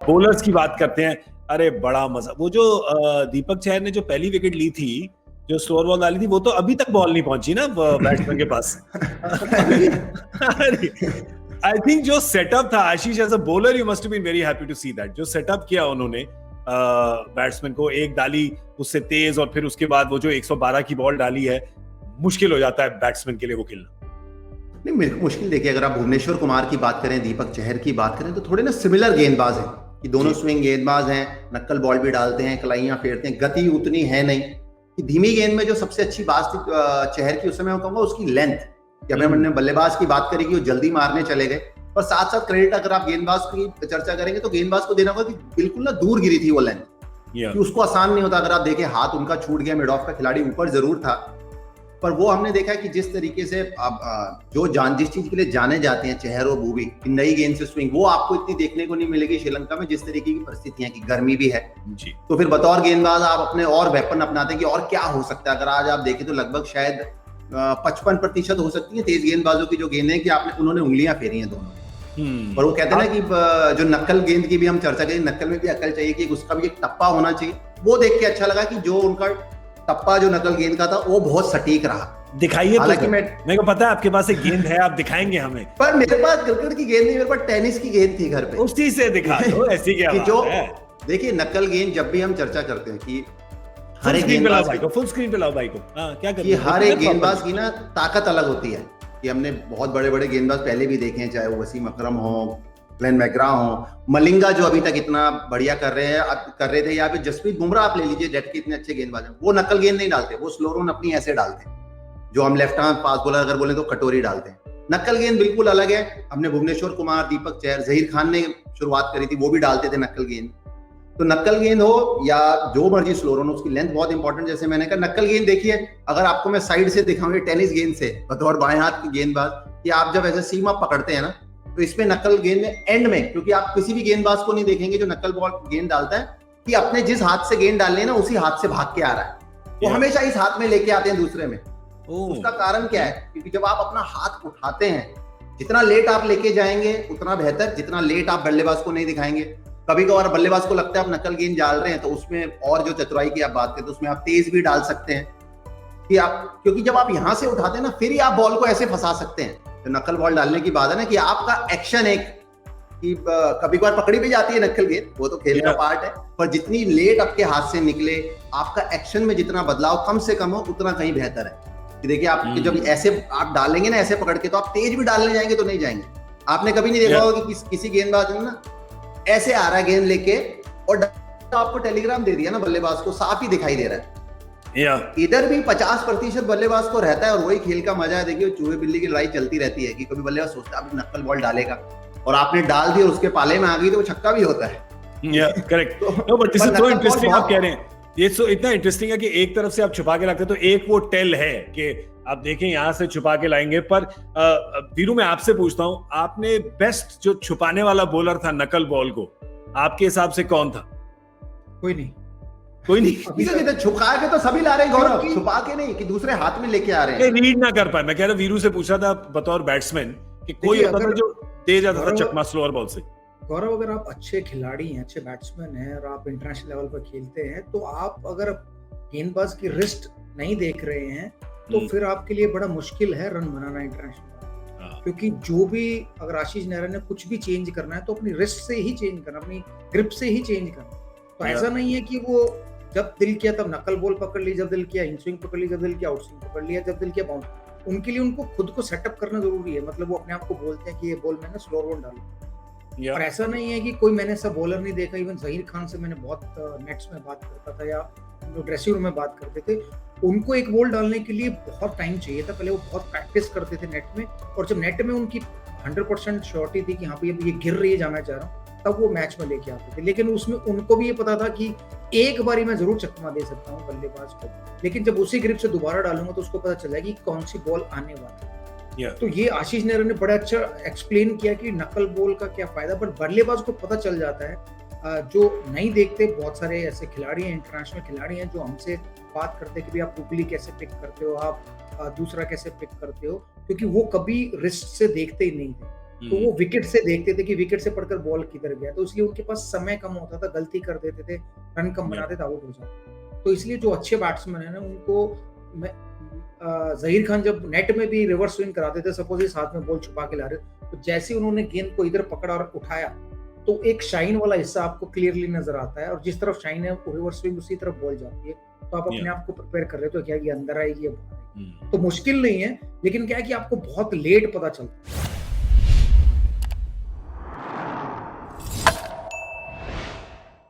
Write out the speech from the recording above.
Bowlers की बात करते हैं, अरे बड़ा मजा, वो जो दीपक चहर ने जो पहली विकेट ली थी, जो स्लोअर बॉल डाली थी, वो तो अभी तक बॉल नहीं पहुंची ना बैट्समैन के पास। आई थिंक जो सेटअप था, Ashish as a bowler you must been very happy to see that, जो सेटअप किया उन्होंने बैट्समैन को, एक डाली उससे तेज और फिर उसके बाद वो जो 112 की बॉल डाली है, मुश्किल हो जाता है बैट्समैन के लिए वो खेलना। नहीं, मुश्किल देखिए, अगर आप भुवनेश्वर कुमार की बात करें, दीपक चहर की बात करें, तो थोड़े ना सिमिलर गेंदबाज हैं कि दोनों स्विंग गेंदबाज हैं, नक्कल बॉल भी डालते हैं, कलाइयां फेरते हैं, गति उतनी है नहीं कि धीमी गेंद में जो सबसे अच्छी बात थी चहर की उस समय मैं कहूंगा उसकी लेंथ, कि हमने बल्लेबाज की बात करी कि वो जल्दी मारने चले गए, पर साथ साथ क्रेडिट अगर आप गेंदबाज की चर्चा करेंगे तो गेंदबाज को देना होगा कि बिल्कुल ना दूर गिरी थी वो लेंथ, कि उसको आसान नहीं होता। अगर आप देखें हाथ उनका छूट गया, मिड ऑफ का खिलाड़ी ऊपर जरूर था, पर वो हमने देखा कि जिस तरीके से जिस चीज के लिए जाने जाते हैं चहर और भूवी, नई गेंद से स्विंग, वो आपको इतनी देखने को नहीं मिलेगी श्रीलंका में, जिस तरीके की परिस्थितियां की गर्मी भी है जी। तो फिर बतौर गेंदबाज आप अपने और वेपन अपनाते हैं कि और क्या हो सकता है। अगर आज आप देखें तो लगभग शायद 55% हो सकती है तेज गेंदबाजों की जो गेंद है कि उन्होंने उंगलियां फेरी हैं दोनों। पर वो कहते हैं ना कि जो नक्कल गेंद की भी हम चर्चा करें, नक्कल में भी अकल चाहिए कि उसका भी एक टप्पा होना चाहिए। वो देख के अच्छा लगा कि जो उनका टप्पा जो नकल गेंद का था वो बहुत सटीक रहा। दिखाइए, हालांकि मेरे को पता है आपके पास एक गेंद है, आप दिखाएंगे हमें। पर मेरे पास क्रिकेट की गेंद नहीं, मेरे पास टेनिस की गेंद थी घर पे, उसी से दिखा दो। ऐसी क्या बात जो है? देखिए नकल गेंद जब भी हम चर्चा करते हैं कि हर एक गेंदबाज को फुल स्क्रीन पे लाओ भाई को, क्या करते हैं, हर एक गेंदबाज की ना ताकत अलग होती है। कि हमने बहुत बड़े बड़े गेंदबाज पहले भी देखे हैं, चाहे वो वसीम अकरम हो, ग्लेन मैकग्रा हो, मलिंगा जो अभी तक इतना बढ़िया कर रहे थे, या फिर जसप्रीत बुमराह आप ले लीजिए, जेट के इतने अच्छे गेंदबाज हैं, वो नकल गेंद नहीं डालते, वो स्लो रन अपनी ऐसे डालते हैं, जो हम लेफ्ट हैंड फास्ट बॉलर अगर बोले तो कटोरी डालते हैं। नकल गेंद बिल्कुल अलग है। हमने भुवनेश्वर कुमार, दीपक चहर, जहीर खान ने शुरुआत करी थी, वो भी डालते थे नकल गेंद। तो नक्कल गेंद हो या जो मर्जी स्लो रन, उसकी लेंथ बहुत इंपॉर्टेंट। जैसे मैंने कहा नक्कल गेंद देखिए, अगर आपको मैं साइड से दिखाऊंगी टेनिस गेंद से बतौर बाएं हाथ की गेंदबाज, कि आप जब ऐसे सीमा पकड़ते हैं ना, तो इसमें नक्कल गेंद में एंड में, क्योंकि आप किसी भी गेंदबाज को नहीं देखेंगे जो नक्कल बॉल गेंद डालता है कि अपने जिस हाथ से गेंद डालनी है ना उसी हाथ से भाग के आ रहा है, वो हमेशा इस हाथ में लेके आते हैं दूसरे में। उसका कारण क्या है? क्योंकि जब आप अपना हाथ उठाते हैं, जितना लेट आप लेके जाएंगे उतना बेहतर, जितना लेट आप बल्लेबाज को नहीं दिखाएंगे। कभी कभार बल्लेबाज को लगता है आप नकल गेंद डाल रहे हैं, तो उसमें और जो चतुराई की आप बात करें तो उसमें आप तेज भी डाल सकते हैं कि आप, क्योंकि जब आप यहां से उठाते हैं ना, फिर ही आप बॉल को ऐसे फंसा सकते हैं। तो नकल बॉल डालने की बात है ना कि आपका एक्शन एक कि कभी कभार पकड़ी भी जाती है नक्कल गेंद, वो तो खेल का पार्ट है, पर जितनी लेट आपके हाथ से निकले, आपका एक्शन में जितना बदलाव कम से कम हो, उतना कहीं बेहतर है। कि देखिए आप जब ऐसे आप डालेंगे ना ऐसे पकड़ के, तो आप तेज भी डालने जाएंगे तो नहीं जाएंगे। आपने कभी नहीं देखा होगा कि किसी गेंदबाज ने ना ऐसे आ रहा है गेंद लेके और आपको टेलीग्राम दे दिया ना बल्लेबाज को, साफ ही दिखाई दे रहा है। इधर भी 50% बल्लेबाज को रहता है, और वही खेल का मजा है। देखिए चूहे बिल्ली की लड़ाई चलती रहती है कि कभी बल्लेबाज सोचता है अब नक्कल बॉल डालेगा, और आपने डाल दी और उसके पाले में आ गई तो वो छक्का भी होता है। Correct. No but this is so interesting आप कह रहे हैं, ये सो इतना इंटरेस्टिंग है कि एक तरफ से आप छुपा के रखते हैं, तो एक वो टेल है कि आप देखें यहां से छुपा के लाएंगे। पर वीरू मैं आपसे पूछता हूं, आपने बेस्ट जो छुपाने वाला बॉलर था नकल बॉल को, आपके हिसाब से कौन था? कोई नहीं। तो छुपा के तो सभी ला रहे हैं गौरव, छुपा के नहीं कि दूसरे हाथ में लेके आ रहे हैं, रीड ना कर पाए। मैं कह रहा वीरू से पूछा था बतौर बैट्समैन कि कोई होता था जो दे जाता था चकमा स्लोअर बॉल से। गौरव अगर आप अच्छे खिलाड़ी हैं, अच्छे बैट्समैन हैं और आप इंटरनेशनल लेवल पर खेलते हैं, तो आप अगर गेंदबाज की रिस्ट नहीं देख रहे हैं तो फिर आपके लिए बड़ा मुश्किल है रन बनाना इंटरनेशनल। क्योंकि जो भी अगर आशीष नेहरा ने कुछ भी चेंज करना है तो अपनी रिस्ट से ही चेंज करना, अपनी ग्रिप से ही चेंज करना। तो ऐसा नहीं है कि वो जब दिल किया तब नकल बॉल पकड़ ली, जब दिल किया इन स्विंग पकड़ ली, जब दिल किया आउट स्विंग पकड़ लिया, जब दिल किया बाउंस। उनके लिए उनको खुद को सेटअप करना जरूरी है। मतलब वो अपने आप को बोलते हैं कि ये बॉल मैंने स्लो बॉल डाली। और ऐसा नहीं है कि कोई मैंने ऐसा बॉलर नहीं देखा। इवन जहीर खान से मैंने बहुत नेट्स में बात करता था, या जो ड्रेसिंग रूम में बात करते थे, उनको एक बॉल डालने के लिए बहुत टाइम चाहिए था। पहले वो बहुत प्रैक्टिस करते थे नेट में, और जब नेट में उनकी 100% श्योरिटी थी कि हाँ भाई अब ये गिर रही है जहाँ मैं चाह रहा हूँ, तब वो मैच में लेके आते थे। लेकिन उसमें उनको भी ये पता था कि एक बारी मैं जरूर चकमा दे सकता हूँ बल्लेबाज को, लेकिन जब उसी ग्रिप से दोबारा डालूंगा तो उसको पता चलेगा कि कौन सी बॉल आने वाली है। तो ये आशीष नेहरा ने बड़ा अच्छा एक्सप्लेन किया कि नकल बॉल का क्या फायदा, पर बल्लेबाज को पता चल जाता है। जो नहीं देखते, बहुत सारे ऐसे खिलाड़ी हैं, इंटरनेशनल खिलाड़ी हैं जो हमसे बात करते हैं कि आप पुगली कैसे पिक करते हो, आप दूसरा कैसे पिक करते हो, क्योंकि वो कभी रिस्ट से देखते ही नहीं थे। तो वो विकेट से देखते थे कि विकेट से पड़कर बॉल किधर गया, तो इसलिए उनके पास समय कम होता था, गलती कर देते थे, रन कम बनाते थे, आउट हो जाते। तो इसलिए जो अच्छे बैट्समैन है ना उनको जहीर खान जब नेट में भी रिवर्स स्विंग कराते थे, सपोज इस हाथ में बॉल छुपा के ला रहे, तो जैसे उन्होंने गेंद को इधर पकड़ा और उठाया तो एक शाइन वाला हिस्सा आपको क्लियरली नजर आता है, और जिस तरफ शाइन है रिवर्स स्विंग उसी तरफ बॉल जाती है। तो आप अपने आप को प्रिपेयर कर रहे हो तो क्या ये अंदर आएगी या बाहर आएगी। तो मुश्किल नहीं है, लेकिन क्या है कि आपको बहुत लेट पता चलता है।